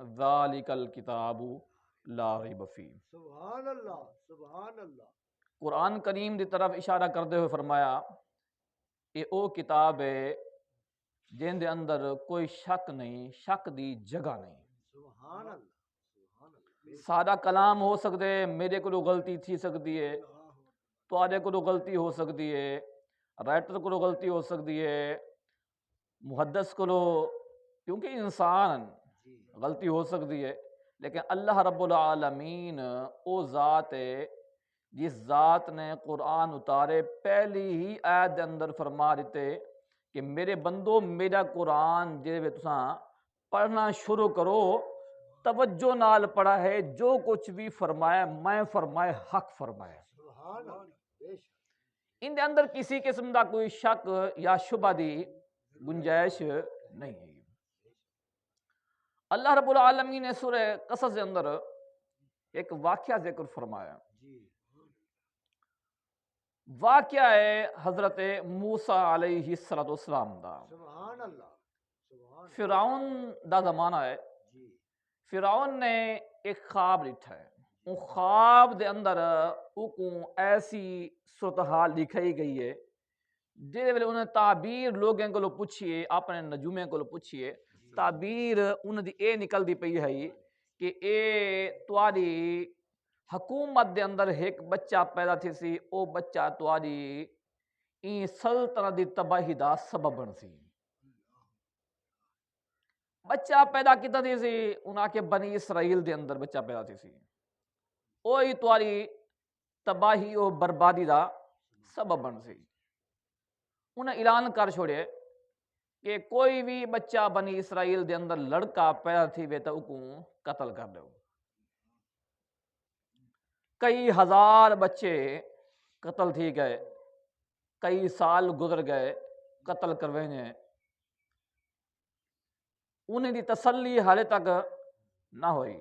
ذالک الکتاب لا ریب فیہ۔ سبحان اللہ، سبحان اللہ۔ قرآن کریم دی طرف اشارہ کرتے ہوئے فرمایا یہ او کتاب ہے جن دے اندر کوئی شک نہیں، شک دی جگہ نہیں۔ سبحان اللہ، سبحان اللہ۔ سارا کلام ہو سکتے ہے، میرے کو غلطی تھی سکتی ہے، تواڈے کو غلطی ہو سکتی ہے، رائٹر کو غلطی ہو سکتی ہے، محدث کو، کیونکہ انسان غلطی ہو سکتی ہے، لیکن اللہ رب العالمین او ذات ہے جس ذات نے قرآن اتارے پہلی ہی آیت دے اندر فرما دیتے کہ میرے بندو میرا قرآن جے تساں پڑھنا شروع کرو توجہ نال پڑھا ہے، جو کچھ بھی فرمایا میں فرمائے حق فرمائے، سبحان اللہ، بے شک۔ ان دے اندر کسی قسم دا کوئی شک یا شبہ دی گنجائش نہیں ہے۔ اللہ رب العالمین نے سورہ قصص کے اندر ایک واقعہ ذکر فرمایا، واقعہ ہے حضرت موسیٰ علیہ السلام دا۔ سبحان اللہ، سبحان اللہ۔ فرعون دا زمانہ ہے، جی فرعون نے ایک خواب لکھا ہے، وہ خواب دے اندر کو ایسی صورتحال لکھائی گئی ہے جے ویلے انہیں تعبیر لوگوں کو پوچھیے، اپنے نجومیں کو پوچھیے، تعبیر انہوں دی اے نکل دی پئی ہے کہ اے تواڈی حکومت دے اندر ایک بچہ پیدا تھی سی، او بچہ تواڈی این سلطنت دی تباہی دا سبب بن سی۔ بچہ پیدا کیتا تھی سی انہاں کے بنی اسرائیل دے اندر بچہ پیدا تھی سی، اوہی تواڈی تباہی و بربادی دا سبب بن سی۔ انہیں اعلان کر چھوڑے کہ کوئی بھی بچہ بنی اسرائیل دے اندر لڑکا پیدا تھی وے تو اکوں قتل کر دو۔ کئی ہزار بچے قتل تھی گئے، کئی سال گزر گئے قتل کروینے، انہیں دی تسلی حالے تک نہ ہوئی۔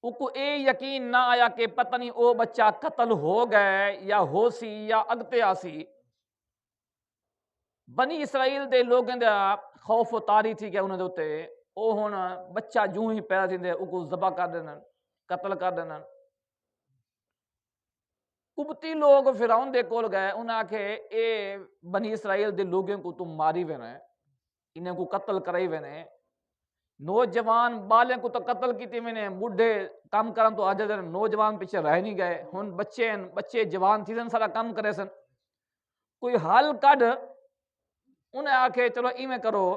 اکو اے یقین نہ آیا کہ پتہ نہیں او بچہ قتل ہو گئے یا ہو سی یا اگتے آسی۔ بنی اسرائیل دے لوگوں دا خوف و تاری تھی کہ انہوں دے اتے او ہن بچہ جوں ہی پیدا تھی دے اکو ذبح کر دینا، قتل کر دینا۔ قبطی لوگ فرعون دے کول گئے، انہاں کہ اے بنی اسرائیل دے لوگوں کو تم ماری وینے، انہیں کو قتل کرائی وینے، نوجوان بالیں کو تو قتل کیتے وینے، بڈھے کام کرن تو آجے دے، نوجوان پیچھے رہ نہیں گئے، ہن بچے جوان تھی سن سارا کام کرے سن، کوئی حل کڈ۔ انہیں آکھے چلو ایویں کرو،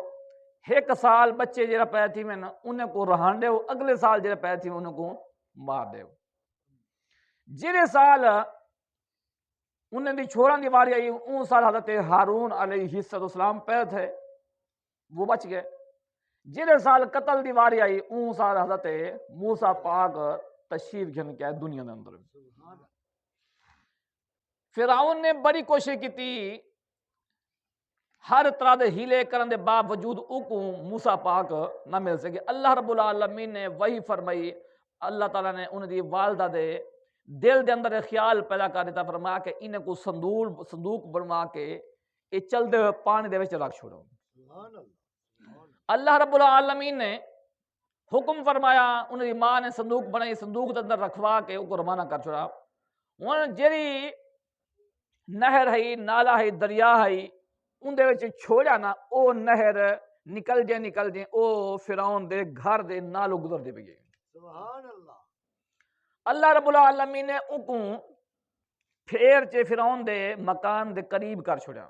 ایک سال بچے جڑا پیدا تھی وین انہیں کو رہان دیو، اگلے سال جڑا پیدا تھی انہیں کو مار دیو۔ جڑے سال انہیں دی چھوڑان دی واری آئی اون سال حضرت ہارون علیہ السلام پیدا تھے، وہ بچ گئے۔ جڑے سال قتل دی واری آئی اون سال حضرت موسیٰ پاک تشریف گھن کے دنیا دے اندر۔ فرعون نے بڑی کوشش کی تھی، ہر طرح دے ہیلے کرن دے باوجود اوکوں موسیٰ پاک نہ مل سکے۔ اللہ رب العالمین نے وہی فرمائی، اللہ تعالیٰ نے انہیں دی والدہ دے دل دے اندر خیال پیدا کر دیتا، فرمایا کہ انہیں کو صندوق بنوا کے یہ چل دے ہوئے پانی دے وچ رکھ چھوڑو۔ اللہ رب العالمین نے حکم فرمایا، انہیں دی ماں نے صندوق بنائی، صندوق دے اندر رکھوا کے کو روانہ کر چھوڑا۔ ہن جیڑی نہر ہے، نالا ہے، دریا ہے، ان دے وچ چھوڑا نا، او نہر نکل جے او فرعون دے گھر دے نالو گزر دے پئی۔ سبحان اللہ۔ اللہ رب العالمین نے اکوں پھیر چے فرعون دے مکان دے قریب کر چھوڑا۔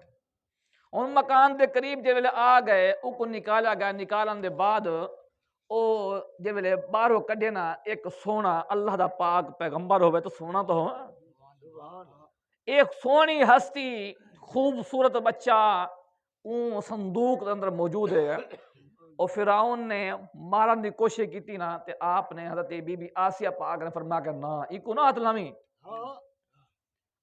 ان مکان دے قریب جے ویلے آ گئے اکوں نکالا گیا، نکالن دے بعد او جے ویلے باہروں کڈے نا ایک سونا، اللہ دا پاک پیغمبر ہوئے تو سونا تو ہو، ایک سونی ہستی خوبصورت بچہ اون صندوق دے اندر موجود ہے۔ اور فرعون نے مارن دی کوشش کی نا تے آپ نے حضرت بی بی آسیہ پاک نے فرمایا کہ نا ایکو نہ ہاتھ لاویں،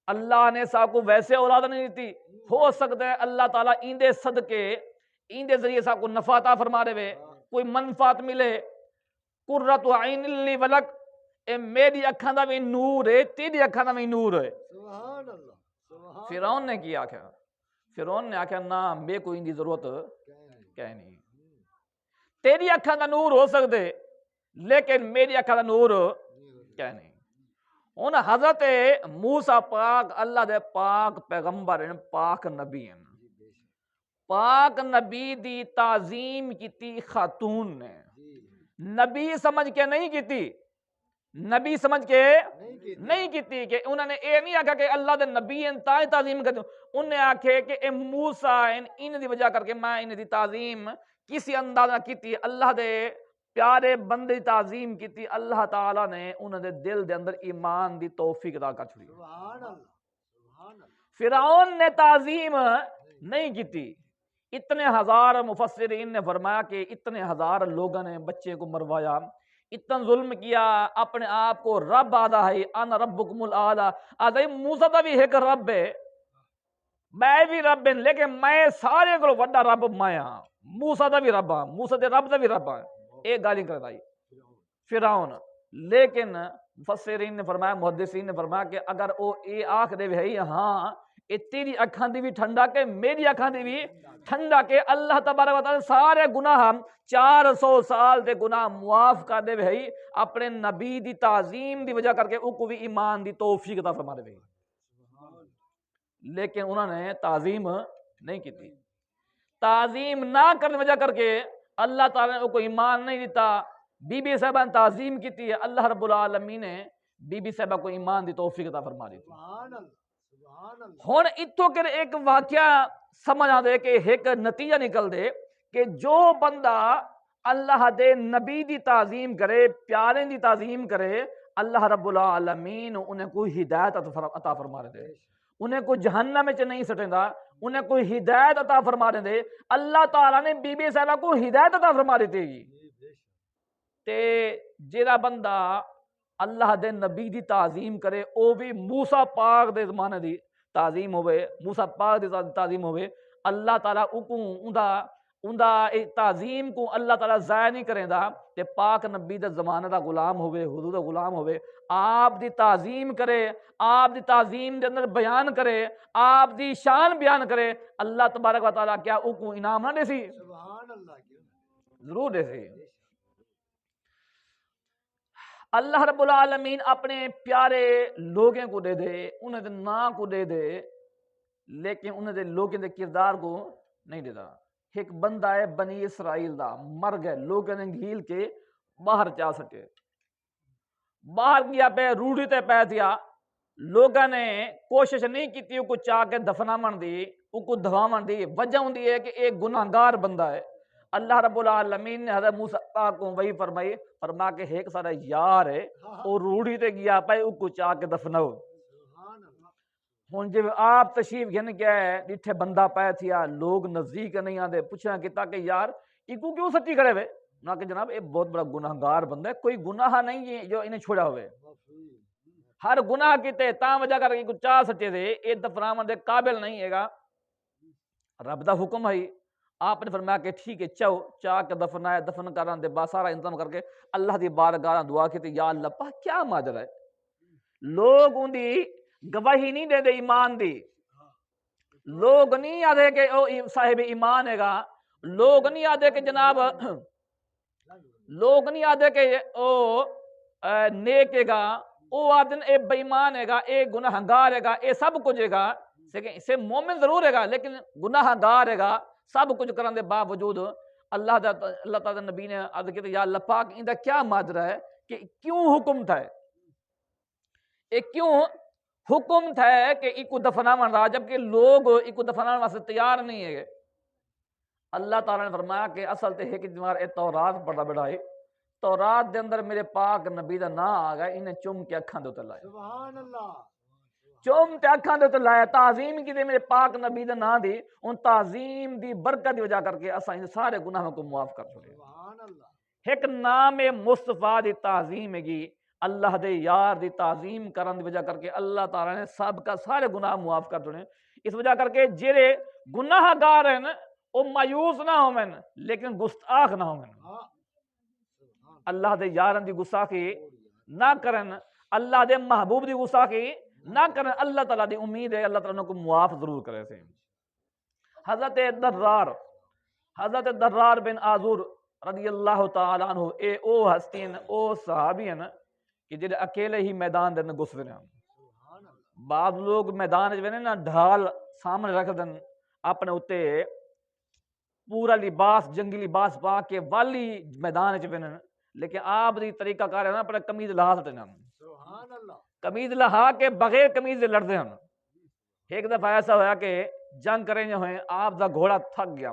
اللہ نے سا کو ویسے اولاد نہیں دیتی، ہو سکتا ہے اللہ تعالیٰ ایندے صدقے ایندے ذریعے سا کو نفع عطا فرما دے وے، کوئی منفعت ملے۔ قرۃ عین لی ولک، اے میری اکھاں دا بھی نور ہے، تیری اکھاں دا بھی نور ہے۔ سبحان اللہ۔ فرعون نے کیا آکھیا؟ فرعون نے آکھیا نا میں کوئی ان دی ضرورت کہ نہیں۔ تیری اکھاں دا نور ہو سکتے لیکن میری اکھاں دا نور کیا نہیں۔ ہن حضرت موسیٰ پاک اللہ دے پاک پیغمبر ہیں، پاک نبی ہیں، پاک نبی دی تعظیم کیتی خاتون نے، نبی سمجھ کے نہیں کیتی، نبی سمجھ کے نہیں کیتی کہ انہوں نے اے نہیں آکھا کہ اللہ دے نبی ہیں تاں ہی تعظیم کرتے، انہوں نے آکھے کہ اے موسیٰ ہیں ان دی وجہ کر کے میں ان دی تعظیم کسی انداز نہ کیتی، اللہ دے پیارے بندے دی تعظیم کیتی، اللہ تعالیٰ نے انہوں دے دل دے اندر ایمان دی توفیق عطا کر چھوڑی۔ سبحان اللہ سبحان اللہ۔ فرعون نے تعظیم نہیں کیتی، اتنے ہزار مفسرین نے فرمایا کہ اتنے ہزار لوگوں نے بچے کو مروایا، اتنا ظلم کیا، اپنے آپ کو رب آدھا ہے، انا ربکم الاعلی، آدھا ہے موسیٰ دا بھی ایک رب ہے، میں بھی رب ہیں لیکن میں سارے کو وڈا رب میں ہاں، موسیٰ دا بھی رب ہاں، موسیٰ دے رب دا بھی رب ہاں، ایک گالی کرتا ہے فرعون۔ لیکن مفسرین نے فرمایا، محدثین نے فرمایا کہ اگر وہ اے آکھ دے بھی ہاں اے تیری اکھاں دی بھی ٹھنڈا کہ میری اکھاں دی بھی ٹھنڈا کہ اللہ تبارک و تعالی سارے گناہ 400 سال دے گناہ معاف کر دے بھائی اپنے نبی دی تعظیم دی وجہ کر کے او کو بھی ایمان دی توفیق عطا فرما دے بھائی، لیکن انہوں نے تعظیم نہیں کی تھی۔ تعظیم نہ کرنے وجہ کر کے اللہ تعالیٰ نے او کو ایمان نہیں دیتا۔ بی بی صاحبہ نے تعظیم کی تھی، اللہ رب العالمین نے بی بی صاحبہ کو ایمان دی توفیق عطا فرما دی تھی۔ سبحان اللہ سبحان اللہ۔ ہن اتوں کے ایک واقعہ سمجھ آ دے کہ ایک نتیجہ نکل دے کہ جو بندہ اللہ دے نبی دی تعظیم کرے، پیارے دی تعظیم کرے، اللہ رب العالمین انہیں کوئی ہدایت عطا فرما دے، انہیں کوئی جہنم وچ نہیں سٹیندا، انہیں کوئی ہدایت عطا فرما دے۔ اللہ تعالیٰ نے بی بی صاحبہ کو ہدایت عطا فرما دیتی ہے۔ تے جیڑا بندہ اللہ دے نبی دی تعظیم کرے او بھی موسیٰ پاک دے زمانے دی تعظیم ہوئے، موسیٰ پاک دی تعظیم ہوئے، اللہ تعالیٰ اوندا تعظیم کو اللہ تعالیٰ ضائع نہیں کریں دا تے پاک نبی دے زمانے دا غلام ہوئے، حضور دا غلام ہوئے، آپ دی تعظیم کرے، آپ دی تعظیم دے اندر بیان کرے، آپ دی شان بیان کرے، اللہ تبارک و تعالیٰ کیا او کو انعام نہ دے سی؟ سبحان اللہ کیوں نہیں؟ ضرور دے سی۔ اللہ رب العالمین اپنے پیارے لوگوں کو دے دے، انہیں دے نا کو دے دے، لیکن انہیں دے لوگوں دے کردار کو نہیں دے دا۔ ایک بندہ ہے بنی اسرائیل دا، مر گئے، لوگوں نے گھیل کے باہر جا سکے، باہر گیا پہ روڑی تے پہ دیا، لوگوں نے کوشش نہیں کی تھی کو چاہ کے دفنامن دی، کو دھوامن دی، وجہ ہوں دی ہے کہ ایک گناہگار بندہ ہے۔ اللہ رب العالمین نے حضرت موسیٰ پاک کو وہی فرما کہ ایک سارا یار ہے اور روڑی تے گیا پائے او کو چاہ کے دفناؤ۔ ہن جب آپ تشریف گھن گیا ہے ڈٹھے بندہ پایا تھیا، لوگ نزدیک نہیں آندے، پوچھنا کیتا کہ یار ایکو کیوں سچی کرے ہوئے؟ نہ کہ جناب یہ بہت بڑا گناہگار بندہ ہے، کوئی گناہ نہیں ہے جو انہیں چھوڑا ہوئے، ہر گناہ کیتے تاں وجہ کر کے چاہ سچے دے یہ دفناون دے قابل نہیں ہے گا، رب دا حکم ہے۔ آپ نے فرمایا کہ ٹھیک ہے چاہو، چاہ کے دفنایا، دفن کران دے بعد سارا انتظام کر کے اللہ دی بارگاہ دعا کی یا اللہ پاک کیا ماجرا ہے، لوگ ان دی گواہی نہیں دے دے ایمان دی، لوگ نہیں آدھے کہ او صاحب ایمان ہے گا، لوگ نہیں آدھے کہ جناب لوگ نہیں آدھے کہ او نیک ہے گا، او آدھن اے بے ایمان ہے گا، اے گناہگار ہے گا، اے سب کچھ ہے گا، اسے مومن ضرور ہے گا لیکن گناہگار ہے گا، سب کچھ کرنے دے باوجود اللہ تعالیٰ نبی نے عرض کی یا اللہ پاک ان دا کیا ماجرا ہے کہ کیوں حکم تھا ہے، کیوں حکم تھا ہے کہ ایکو دفناون دا جبکہ لوگ ایکو دفناون واسطے تیار نہیں ہے۔ اللہ تعالیٰ نے فرمایا کہ اصل تے ہے کہ جمار اے تورات پڑھا بیٹھا ہے، تورات دے اندر میرے پاک نبی دا نا آ گیا، انہیں چم کے اکھاں دے تے لائے، سبحان اللہ چوم تے اکھاں دے تے لائے، تعظیم کی دے میرے پاک نبی دا نا دی، ان تعظیم دی برکت دی وجہ کر کے اساں ان سارے گناہوں کو معاف کر چھوڑے۔ سبحان اللہ ایک نام مصطفیٰ دی تعظیم ہے گی، اللہ دے یار دی تعظیم کرن دی وجہ کر کے اللہ تعالیٰ نے سب کا سارے گناہ معاف کر چھوڑے۔ اس وجہ کر کے جڑے گناہ گار ہیں وہ مایوس نہ ہوئن لیکن گستاخ نہ ہوئن، اللہ دے یارن دی گستاخی نہ کرن، اللہ دے محبوب دی گستاخی نہ کرن، اللہ تعالیٰ دی امید ہے اللہ تعالیٰ کو معاف ضرور کرے سے۔ حضرت درار بن آذور رضی اللہ تعالیٰ عنہ اے او ہستی او صحابی ہیں کہ جڑے اکیلے ہی میدان دے اندر گھس وینے ہیں۔ سبحان اللہ بعض لوگ میدان وچ وینے نا ڈھال سامنے رکھ دن اپنے اتے پورا لباس جنگی لباس پا کے والی میدان وچ وینے، لیکن آپ دی طریقہ کار ہے نا اپنے قمیض لہا سٹنے ہیں، سبحان اللہ قمیض لہا کے بغیر قمیض دے لڑتے ہیں۔ ایک دفعہ ایسا ہوا کہ جنگ کریں جو ہیں آپ دا گھوڑا تھک گیا،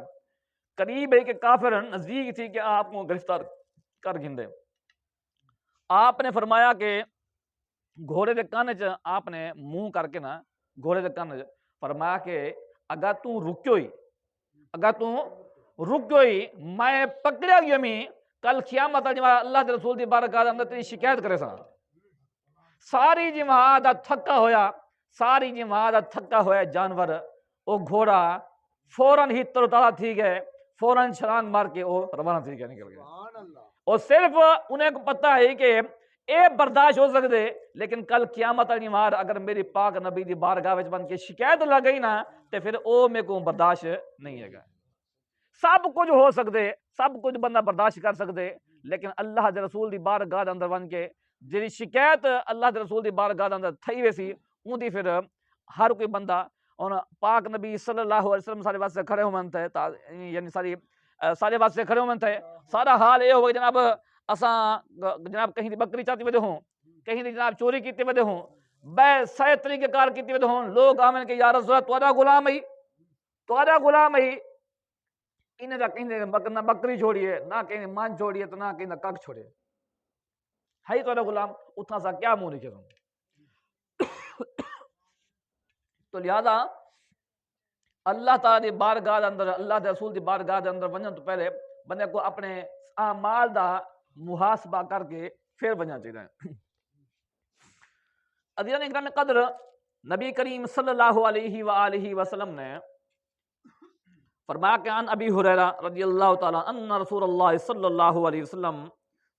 قریب ہے کہ کافر نزدیک تھی کہ آپ کو گرفتار کر گھندے۔ آپ نے فرمایا کہ گھوڑے دے کان چ آپ نے منہ کر کے نا گھوڑے دے کان چ فرمایا کہ اگر تو رکیو ہی میں پکڑیا گیا میں کل قیامت جما اللہ دے رسول دی بارگاہ دے اندر تیری شکایت کرے سا۔ ساری جماعت دا تھکا ہویا جانور او گھوڑا فوراً ہی تروتازہ تھی گئے، فوراً چھلانگ مار کے وہ روانہ تھی گئے، نکل گئے۔ سبحان اللہ اور صرف انہیں کو پتہ ہے کہ اے برداشت ہو سکتے، لیکن کل قیامت والی مار اگر میری پاک نبی دی بارگاہ وچ بن کے شکایت لگ گئی نا تے پھر او میں کو برداشت نہیں ہے گا۔ سب کچھ ہو سکتے، سب کچھ بندہ برداشت کر سکتے، لیکن اللہ دے رسول دی بارگاہ دے اندر بن کے جی شکایت اللہ دے رسول دی بارگاہ دے اندر تھئی ویسی اون دی پھر ہر کوئی بندہ اور پاک نبی صلی اللہ علیہ وسلم سارے واسطے کھڑے ہومن تھے، یعنی سارے واسطے کھڑے ہومن تھے۔ سارا حال یہ ہوگا جناب اساں جناب کہیں دی بکری چاتی ودے ہوں، کہیں دی جناب چوری کیتے ودے ہوں، بے صحیح طریقے کار کیتے ودے ہوں، لوگ آمن کہ یا رسول اللہ تہاڈا غلام ہے انہیں دا کہیں نہ بکری چھوڑیے نہ کہیں مان چھوڑیے تو نہ کہیں کک چھوڑیے، ہے تہاڈا غلام اتھاں سا کیا منہ لکھے تو لہذا اللہ تعالی دی بارگاہ دے اندر اللہ دے رسول دی بارگاہ دے اندر ونجن تو پہلے بندے کو اپنے اعمال دا محاسبہ کر کے پھر ونجنا چاہیے۔ عزیزان اکرام قدر نبی کریم صلی اللہ علیہ وآلہ وسلم نے فرمایا کہ عن ابی ہریرہ رضی اللہ تعالی ان رسول اللہ صلی اللہ علیہ وسلم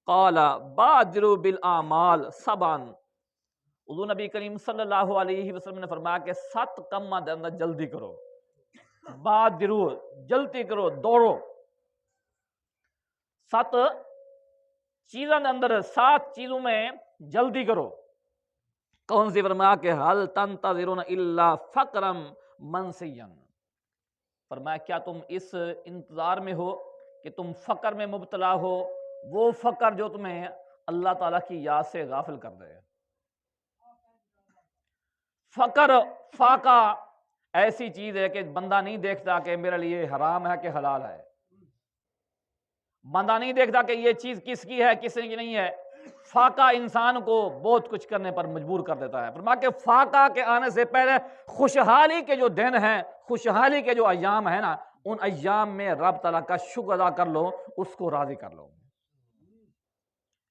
قال بادروا بالاعمال سبعا، حضور نبی کریم صلی اللہ علیہ وسلم نے فرمایا کہ 7 کاماں دے اندر جلدی کرو، بادرو جلدی کرو، دوڑو۔ 7 چیزوں دے اندر 7 چیزوں میں جلدی کرو۔ کون سی؟ فرمایا کہ حل تنتظرون الا فقرا منسیا، فرمایا کیا تم اس انتظار میں ہو کہ تم فقر میں مبتلا ہو، وہ فقر جو تمہیں اللہ تعالیٰ کی یاد سے غافل کر دے۔ فقر فاقہ ایسی چیز ہے کہ بندہ نہیں دیکھتا کہ میرے لیے حرام ہے کہ حلال ہے، بندہ نہیں دیکھتا کہ یہ چیز کس کی ہے کس کی نہیں ہے۔ فاقہ انسان کو بہت کچھ کرنے پر مجبور کر دیتا ہے۔ فرمایا کہ فاقہ کے آنے سے پہلے خوشحالی کے جو دن ہیں، خوشحالی کے جو ایام ہیں نا، ان ایام میں رب تعالیٰ کا شکر ادا کر لو، اس کو راضی کر لو۔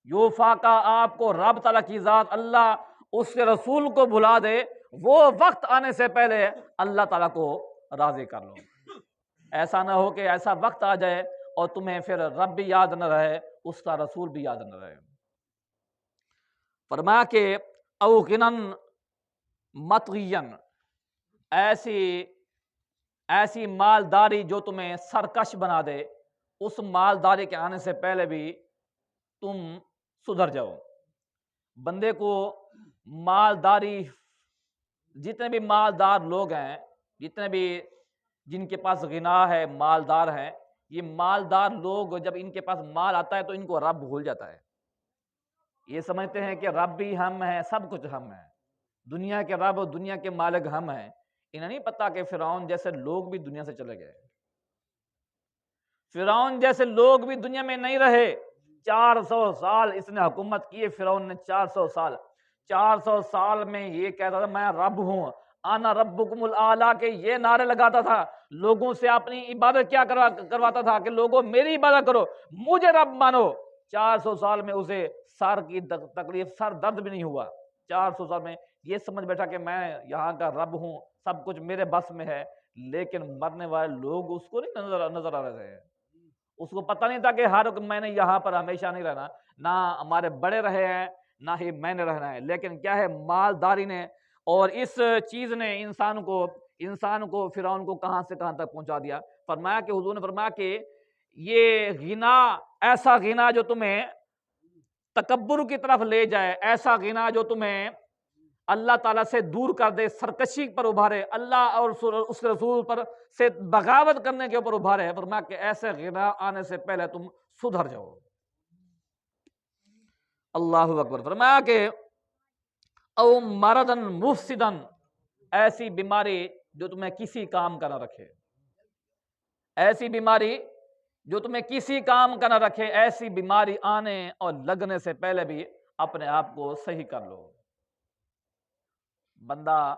جو فاقہ آپ کو رب تعالیٰ کی ذات اللہ اس کے رسول کو بھلا دے، وہ وقت آنے سے پہلے اللہ تعالیٰ کو راضی کر لو۔ ایسا نہ ہو کہ ایسا وقت آ جائے اور تمہیں پھر رب بھی یاد نہ رہے، اس کا رسول بھی یاد نہ رہے۔ فرمایا کہ او غنن مطغین، ایسی مالداری جو تمہیں سرکش بنا دے، اس مالداری کے آنے سے پہلے بھی تم سدھر جاؤ۔ بندے کو مالداری، جتنے بھی مالدار لوگ ہیں، جتنے بھی جن کے پاس غنا ہے، مالدار ہیں، یہ مالدار لوگ جب ان کے پاس مال آتا ہے تو ان کو رب بھول جاتا ہے۔ یہ سمجھتے ہیں کہ رب بھی ہم ہیں، سب کچھ ہم ہیں، دنیا کے رب اور دنیا کے مالک ہم ہیں۔ انہیں نہیں پتا کہ فرعون جیسے لوگ بھی دنیا سے چلے گئے، فرعون جیسے لوگ بھی دنیا میں نہیں رہے۔ 400 سال اس نے حکومت کی ہے، فرعون نے 400 سال میں یہ کہتا تھا میں رب ہوں، آنا ربکم الاعلیٰ کے یہ نعرے لگاتا تھا، لوگوں سے اپنی عبادت کیا کرواتا تھا کہ لوگوں میری عبادت کرو، مجھے رب مانو۔ 400 سال میں اسے سر کی تکلیف، سر درد بھی نہیں ہوا۔ 400 سال میں یہ سمجھ بیٹھا کہ میں یہاں کا رب ہوں، سب کچھ میرے بس میں ہے، لیکن مرنے والے لوگ اس کو نہیں نظر آ رہے ہیں۔ اس کو پتہ نہیں تھا کہ میں نے یہاں پر ہمیشہ نہیں رہنا، نہ ہمارے بڑے رہے ہیں نہ ہی میں نے رہنا ہے، لیکن کیا ہے مالداری نے اور اس چیز نے انسان کو فرعون کو کہاں سے کہاں تک پہنچا دیا۔ فرمایا کہ حضور نے فرمایا کہ یہ غنا، ایسا غنا جو تمہیں تکبر کی طرف لے جائے، ایسا غنا جو تمہیں اللہ تعالیٰ سے دور کر دے، سرکشی پر ابھارے، اللہ اور اس کے رسول پر سے بغاوت کرنے کے اوپر ابھارے، فرمایا کہ ایسے غنا آنے سے پہلے تم سدھر جاؤ۔ اللہ اکبر۔ فرمایا کہ او مرضن مفسدن، ایسی بیماری جو تمہیں کسی کام کا نہ رکھے، ایسی بیماری جو تمہیں کسی کام کا نہ رکھے، ایسی بیماری آنے اور لگنے سے پہلے بھی اپنے آپ کو صحیح کر لو۔ بندہ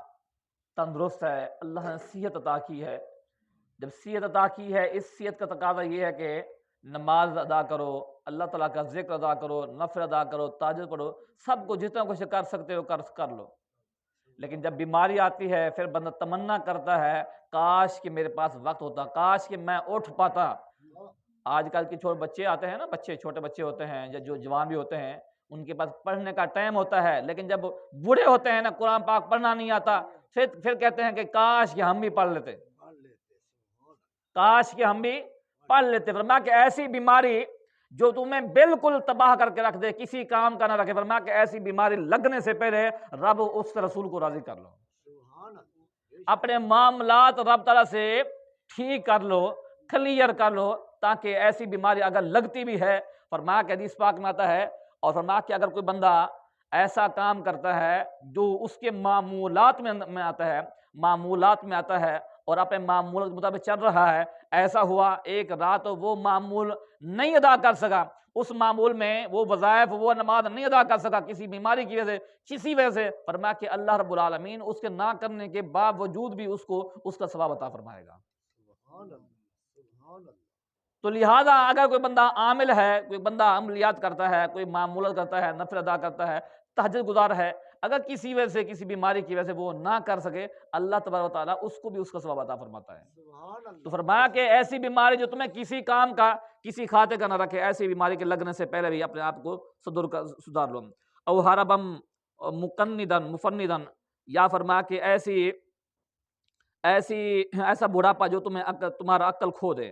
تندرست ہے، اللہ نے صحت عطا کی ہے، جب صحت عطا کی ہے، اس صحت کا تقاضا یہ ہے کہ نماز ادا کرو، اللہ تعالیٰ کا ذکر ادا کرو، نفل ادا کرو، تہجد پڑھو، سب کو جتنا کچھ کر سکتے ہو کر لو۔ لیکن جب بیماری آتی ہے پھر بندہ تمنا کرتا ہے کاش کہ میرے پاس وقت ہوتا، کاش کہ میں اٹھ پاتا۔ آج کل کے چھوٹے بچے آتے ہیں نا، چھوٹے بچے ہوتے ہیں یا جو جوان بھی ہوتے ہیں، ان کے پاس پڑھنے کا ٹائم ہوتا ہے، لیکن جب بوڑھے ہوتے ہیں نا، قرآن پاک پڑھنا نہیں آتا، پھر کہتے ہیں کہ کاش کہ ہم بھی پڑھ لیتے، کاش کہ ہم بھی پڑھ لیتے۔ فرمایا کہ ایسی بیماری جو تمہیں بالکل تباہ کر کے رکھ دے، کسی کام کا نہ رکھے، فرمایا کہ ایسی بیماری لگنے سے پہلے رب اس کے رسول کو راضی کر لو، اپنے معاملات رب تعالیٰ سے ٹھیک کر لو، کلیئر کر لو، تاکہ ایسی بیماری اگر لگتی بھی ہے، فرمایا کہ حدیث پاک میں آتا ہے، اور فرمایا کہ اگر کوئی بندہ ایسا کام کرتا ہے جو اس کے معمولات میں آتا ہے اور اپنے معمول کے مطابق چل رہا ہے، ایسا ہوا ایک رات وہ معمول نہیں ادا کر سکا، اس معمول میں وہ وظائف، وہ نماز نہیں ادا کر سکا کسی بیماری کی وجہ سے، کسی وجہ سے، فرمایا کہ اللہ رب العالمین اس کے نہ کرنے کے باوجود بھی اس کو اس کا ثواب عطا فرمائے گا۔ تو لہٰذا اگر کوئی بندہ عامل ہے، کوئی بندہ عملیات کرتا ہے، کوئی معمولات کرتا ہے، نفل ادا کرتا ہے، تہجد گزار ہے، اگر کسی وجہ سے، کسی بیماری کی وجہ سے وہ نہ کر سکے، اللہ تبارک و تعالیٰ اس کو بھی اس کا ثواب عطا فرماتا ہے۔ تو فرمایا کہ ایسی بیماری جو تمہیں کسی کام کا، کسی کھاتے کا نہ رکھے، ایسی بیماری کے لگنے سے پہلے بھی اپنے آپ کو سدھار لو۔ او حربم مفندن، یا فرمایا کہ ایسا بڑھاپا جو تمہارا عقل کھو دے۔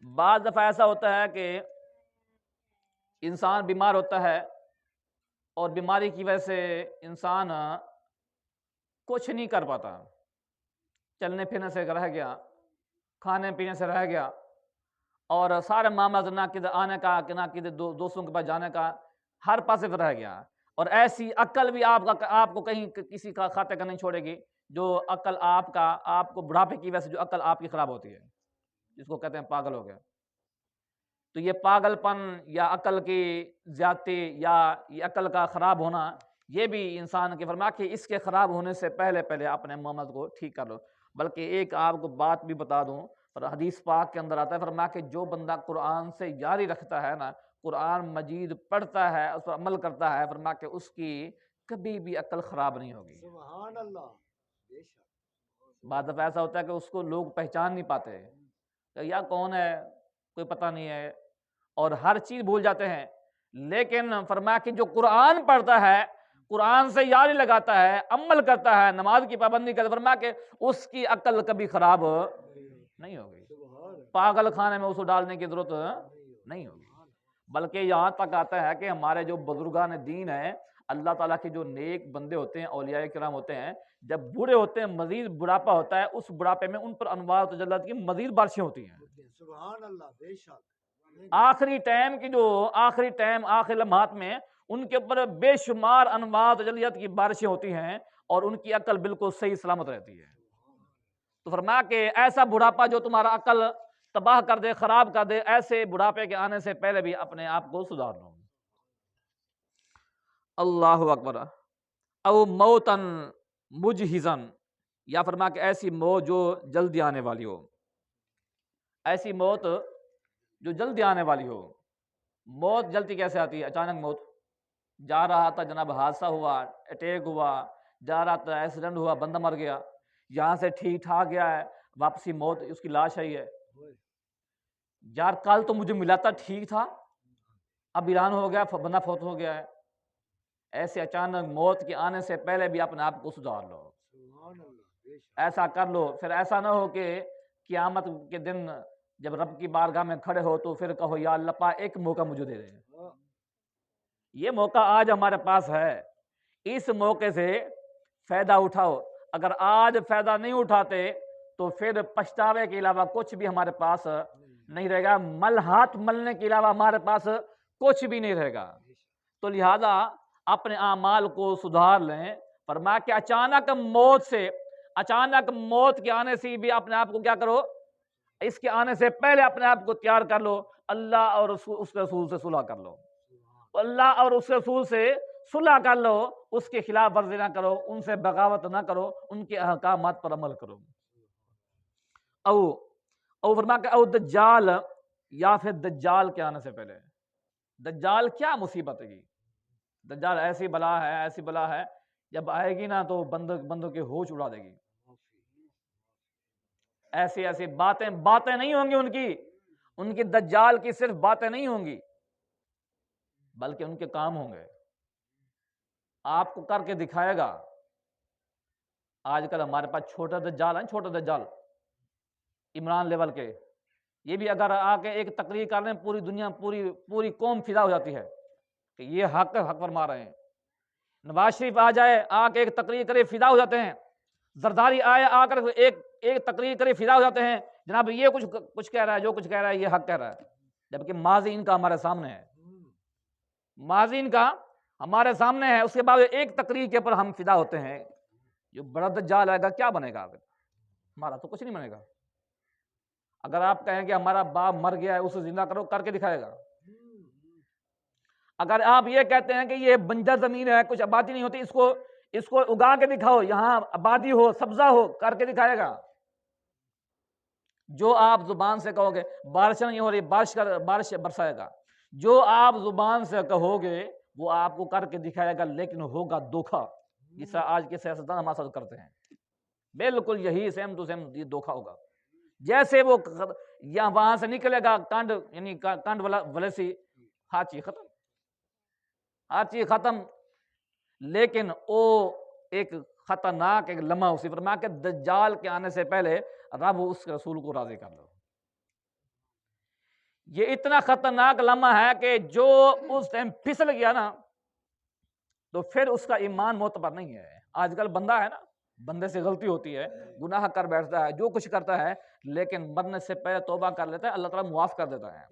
بعض دفعہ ایسا ہوتا ہے کہ انسان بیمار ہوتا ہے اور بیماری کی وجہ سے انسان کچھ نہیں کر پاتا، چلنے پھرنے سے رہ گیا، کھانے پینے سے رہ گیا، اور سارے معاملات نہ کدھر آنے کا، نہ کدھر دوستوں کے پاس جانے کا، ہر پاسے رہ گیا۔ اور ایسی عقل بھی آپ کو کہیں کسی کا کھاتے کا نہیں چھوڑے گی، جو عقل آپ کو بڑھاپے کی وجہ سے جو عقل آپ کی خراب ہوتی ہے، جس کو کہتے ہیں پاگل ہو گیا۔ تو یہ پاگل پن یا عقل کی زیادتی یا یہ عقل کا خراب ہونا، یہ بھی انسان کے، فرمایا کہ اس کے خراب ہونے سے پہلے اپنے معاملات کو ٹھیک کر لو۔ بلکہ ایک آپ کو بات بھی بتا دوں، اور حدیث پاک کے اندر آتا ہے، فرمایا کہ جو بندہ قرآن سے یاری رکھتا ہے نا، قرآن مجید پڑھتا ہے، اس پر عمل کرتا ہے، فرمایا کہ اس کی کبھی بھی عقل خراب نہیں ہوگی۔ سبحان اللہ۔ بعض دفعہ ایسا ہوتا ہے کہ اس کو لوگ پہچان نہیں پاتے کہ یا کون ہے، کوئی پتہ نہیں ہے، اور ہر چیز بھول جاتے ہیں۔ لیکن فرمایا کہ جو قرآن پڑھتا ہے، قرآن سے یاری لگاتا ہے، عمل کرتا ہے، نماز کی پابندی کرتا ہے، فرمایا کہ اس کی عقل کبھی خراب نہیں ہوگی، پاگل خانے میں اس کو ڈالنے کی ضرورت نہیں ہوگی۔ بلکہ یہاں تک آتا ہے کہ ہمارے جو بزرگان دین ہیں، اللہ تعالیٰ کے جو نیک بندے ہوتے ہیں، اولیاء کرام ہوتے ہیں، جب بوڑھے ہوتے ہیں، مزید بڑھاپا ہوتا ہے، اس بڑھاپے میں ان پر انوار و تجلیات کی مزید بارشیں ہوتی ہیں۔ سبحان اللہ، بے شک۔ آخری لمحات میں ان کے اوپر بے شمار انوار و تجلیات کی بارشیں ہوتی ہیں، اور ان کی عقل بالکل صحیح سلامت رہتی ہے۔ تو فرمایا کہ ایسا بڑھاپا جو تمہارا عقل تباہ کر دے، خراب کر دے، ایسے بڑھاپے کے آنے سے پہلے بھی اپنے آپ کو سدھار لو۔ اللہ اکبر۔ او موتن مجہزن، یا فرمایا کہ ایسی موت جو جلدی آنے والی ہو، ایسی موت جو جلدی آنے والی ہو۔ موت جلدی کیسے آتی ہے؟ اچانک موت، جا رہا تھا جناب، حادثہ ہوا، اٹیک ہوا، جا رہا تھا، ایکسیڈنٹ ہوا، بندہ مر گیا، یہاں سے ٹھیک ٹھاک گیا ہے، واپسی موت، اس کی لاش آئی ہے۔ یار کل تو مجھے ملا تھا، ٹھیک تھا، اب اعلان ہو گیا، بندہ فوت ہو گیا ہے۔ ایسے اچانک موت کے آنے سے پہلے بھی اپنے آپ کو سدھار لو، ایسا کر لو، پھر ایسا نہ ہو کہ قیامت کے دن جب رب کی بارگاہ میں کھڑے ہو تو پھر کہو یا اللہ پاک ایک موقع مجھے دے دے، یہ موقع آج ہمارے پاس ہے، اس موقع سے فائدہ اٹھاؤ۔ اگر آج فائدہ نہیں اٹھاتے تو پھر پچھتاوے کے علاوہ کچھ بھی ہمارے پاس نہیں رہے گا، ہاتھ ملنے کے علاوہ ہمارے پاس کچھ بھی نہیں رہے گا۔ تو لہذا اپنے اعمال کو سدھار لیں۔ فرمایا کہ اچانک موت کے آنے سے بھی اپنے آپ کو کیا کرو، اس کے آنے سے پہلے اپنے آپ کو تیار کر لو، اللہ اور اس کے رسول سے صلح کر لو، اللہ اور اس کے رسول سے صلح کر لو، اس کے خلاف ورزی نہ کرو، ان سے بغاوت نہ کرو، ان کے احکامات پر عمل کرو۔ او فرمایا کہ او دجال، یا پھر دجال کے آنے سے پہلے۔ دجال کیا مصیبت ہے؟ دجال ایسی بلا ہے جب آئے گی نا تو بندوں کے ہوش اڑا دے گی۔ ایسی باتیں نہیں ہوں گی ان کی دجال کی صرف باتیں نہیں ہوں گی بلکہ ان کے کام ہوں گے، آپ کو کر کے دکھائے گا۔ آج کل ہمارے پاس چھوٹا دجال عمران لیول کے، یہ بھی اگر آ کے ایک تقریر کر رہے ہیں پوری دنیا پوری قوم فدا ہو جاتی ہے کہ یہ حق فرما رہے ہیں۔ نواز شریف آ جائے، آ کے ایک تقریر کرے، فدا ہو جاتے ہیں۔ زرداری آئے، آ کر ایک تقریر کرے، فدا ہو جاتے ہیں، جناب یہ کچھ کہہ رہا ہے، جو کچھ کہہ رہا ہے یہ حق کہہ رہا ہے، جبکہ ماضی ان کا ہمارے سامنے ہے، ماضی ان کا ہمارے سامنے ہے۔ اس کے بعد ایک تقریر کے اوپر ہم فدا ہوتے ہیں۔ جو بڑا دجال آئے گا کیا بنے گا؟ ہمارا تو کچھ نہیں بنے گا۔ اگر آپ کہیں کہ ہمارا باپ مر گیا ہے اسے زندہ کرو، کر کے دکھائے گا۔ اگر آپ یہ کہتے ہیں کہ یہ بنجر زمین ہے، کچھ آبادی نہیں ہوتی، اس کو اگا کے دکھاؤ، یہاں آبادی ہو، سبزہ ہو، کر کے دکھائے گا۔ جو آپ زبان سے کہو گے بارش نہیں ہو رہی، بارش برسائے گا، جو آپ زبان سے کہو گے وہ آپ کو کر کے دکھائے گا، لیکن ہوگا دھوکا، جس سے آج کے سیاستدان ہمارے ساتھ کرتے ہیں۔ بالکل یہی سیم ٹو سیم یہ دھوکا ہوگا۔ جیسے وہ یا وہاں سے نکلے گا کانڈ ولیسی، ہر چیز ختم، لیکن وہ ایک خطرناک ایک لمحہ اسی فرما کہ دجال کے آنے سے پہلے رب اس کے رسول کو راضی کر لو۔ یہ اتنا خطرناک لمحہ ہے کہ جو اس ٹائم پھسل گیا نا تو پھر اس کا ایمان معتبر نہیں ہے۔ آج کل بندہ ہے نا، بندے سے غلطی ہوتی ہے، گناہ کر بیٹھتا ہے، جو کچھ کرتا ہے، لیکن مرنے سے پہلے توبہ کر لیتا ہے، اللہ تعالیٰ معاف کر دیتا ہے۔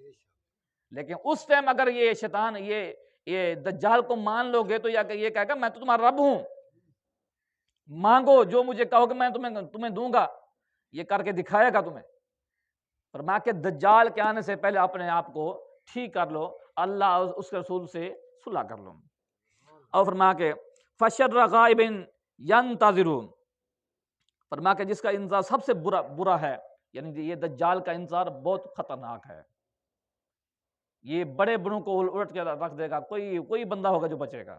لیکن اس ٹائم اگر یہ شیطان یہ دجال کو مان لو گے تو یہ کہے گا میں تو تمہارا رب ہوں، مانگو جو مجھے کہو گے میں تمہیں دوں گا، یہ کر کے دکھائے گا تمہیں۔ فرمایا کہ دجال کے آنے سے پہلے اپنے آپ کو ٹھیک کر لو، اللہ اور اس کے رسول سے صلح کر لو۔ اور فرمایا کہ فشر غائب ینتظرون، فرمایا کہ جس کا انتظار سب سے برا ہے، یعنی یہ دجال کا انتظار بہت خطرناک ہے، یہ بڑے بڑوں کو الٹ کے رکھ دے گا، کوئی بندہ ہوگا جو بچے گا۔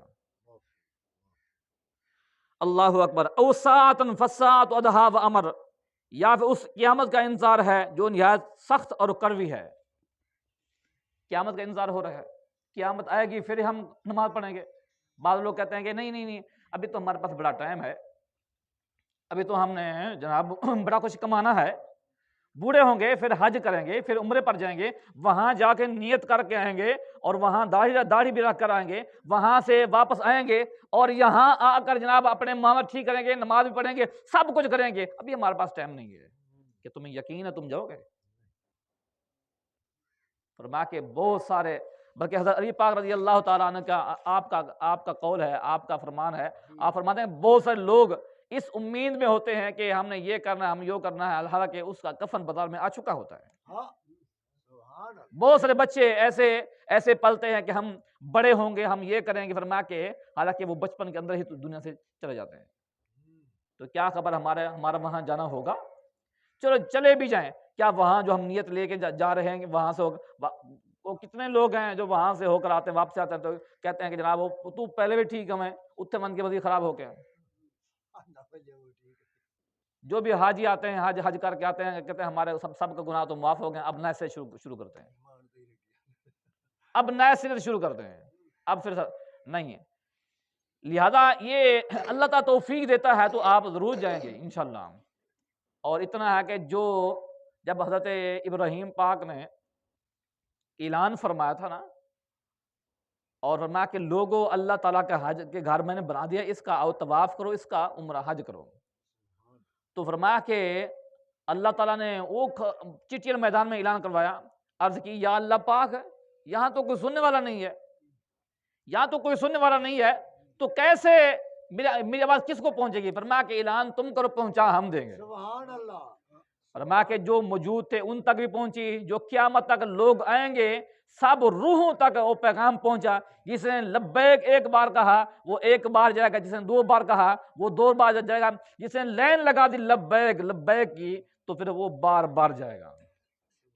اللہ اکبر۔ او ساعتن فساعت ادھا و امر، یا پھر اس قیامت کا انتظار ہے جو نہایت سخت اور کڑوی ہے۔ قیامت کا انتظار ہو رہا ہے، قیامت آئے گی پھر ہم نماز پڑھیں گے۔ بعض لوگ کہتے ہیں کہ نہیں ابھی تو ہمارے پاس بڑا ٹائم ہے، ابھی تو ہم نے جناب بڑا کچھ کمانا ہے، بوڑھے ہوں گے پھر حج کریں گے، پھر عمرے پر جائیں گے، وہاں جا کے نیت کر کے آئیں گے، اور وہاں داڑھی بھی رکھ کر آئیں گے، وہاں سے واپس آئیں گے اور یہاں آ کر جناب اپنے معاملہ ٹھیک کریں گے، نماز بھی پڑھیں گے، سب کچھ کریں گے۔ ابھی ہمارے پاس ٹائم نہیں ہے کہ تمہیں یقین ہے تم جاؤ گے؟ فرما کے بہت سارے، بلکہ حضرت علی پاک رضی اللہ تعالیٰ عنہ کا آپ کا قول ہے، آپ کا فرمان ہے، آپ فرماتے ہیں بہت سارے لوگ اس امید میں ہوتے ہیں کہ ہم نے یہ کرنا ہے، ہم یہ کرنا ہے، حالانکہ اس کا کفن بازار میں آ چکا ہوتا ہے۔ بہت سارے بچے ایسے پلتے ہیں کہ ہم بڑے ہوں گے، ہم یہ کریں گے، فرما کے حالانکہ وہ بچپن کے اندر ہی دنیا سے چلے جاتے ہیں۔ تو کیا خبر ہمارا وہاں جانا ہوگا؟ چلو چلے بھی جائیں، کیا وہاں جو ہم نیت لے کے جا رہے ہیں وہاں سے وہ کتنے لوگ ہیں جو وہاں سے ہو کر آتے ہیں، واپس آتے ہیں تو کہتے ہیں کہ جناب تو پہلے بھی ٹھیک ہے، اتنے من کی وزیر خراب ہو کے۔ جو بھی حاجی آتے ہیں، حج کر کے آتے ہیں، کہتے ہیں ہمارے سب کا گناہ تو معاف ہو گئے، اب نئے سے شروع کرتے ہیں، اب نئے سرے سے شروع کرتے ہیں، اب پھر نہیں ہے۔ لہذا یہ اللہ تعالیٰ توفیق دیتا ہے تو آپ ضرور جائیں گے انشاءاللہ۔ اور اتنا ہے کہ جو جب حضرت ابراہیم پاک نے اعلان فرمایا تھا نا، اور فرمایا کہ لوگوں اللہ تعالیٰ کا حج کے گھر میں نے بنا دیا، اس کا آؤ طواف کرو، اس کا عمرہ حج کرو، تو فرمایا کہ اللہ تعالیٰ نے وہ چٹیل میدان میں اعلان کروایا، عرض کی یا اللہ پاک، یہاں تو کوئی سننے والا نہیں ہے، یہاں تو کوئی سننے والا نہیں ہے، تو کیسے میری آواز کس کو پہنچے گی؟ فرمایا کہ اعلان تم کرو، پہنچا ہم دیں گے۔ سبحان اللہ۔ فرمایا کہ جو موجود تھے ان تک بھی پہنچی، جو قیامت تک لوگ آئیں گے سب روحوں تک وہ پیغام پہنچا۔ جس نے لبیک ایک بار کہا وہ ایک بار جائے گا، جس نے 2 بار کہا وہ 2 بار جائے گا، جس نے لین لگا دی لبیک لبیک کی تو پھر وہ بار بار جائے گا۔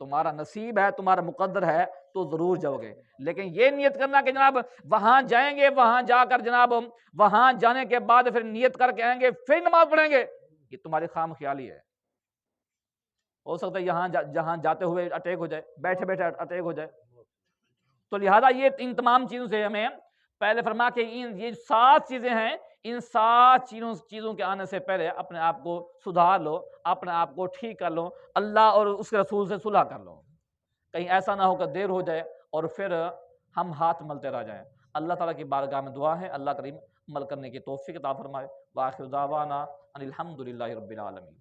تمہارا نصیب ہے، تمہارا مقدر ہے تو ضرور جاؤ گے، لیکن یہ نیت کرنا کہ جناب وہاں جائیں گے، وہاں جا کر جناب وہاں جانے کے بعد پھر نیت کر کے آئیں گے پھر نماز پڑھیں گے، یہ تمہاری خام خیالی ہے۔ ہو سکتا ہے یہاں جہاں جاتے ہوئے اٹیک ہو جائے، بیٹھے بیٹھے اٹیک ہو جائے، تو لہذا یہ ان تمام چیزوں سے ہمیں پہلے فرما کہ یہ 7 چیزیں ہیں، ان 7 چیزوں کے آنے سے پہلے اپنے آپ کو سدھار لو، اپنے آپ کو ٹھیک کر لو، اللہ اور اس کے رسول سے صلح کر لو، کہیں ایسا نہ ہو کہ دیر ہو جائے اور پھر ہم ہاتھ ملتے رہ جائیں۔ اللہ تعالیٰ کی بارگاہ میں دعا ہے اللہ کریم عمل کرنے کی توفیق عطا فرمائے۔ وآخر دعوانا ان الحمد للہ رب العالمین۔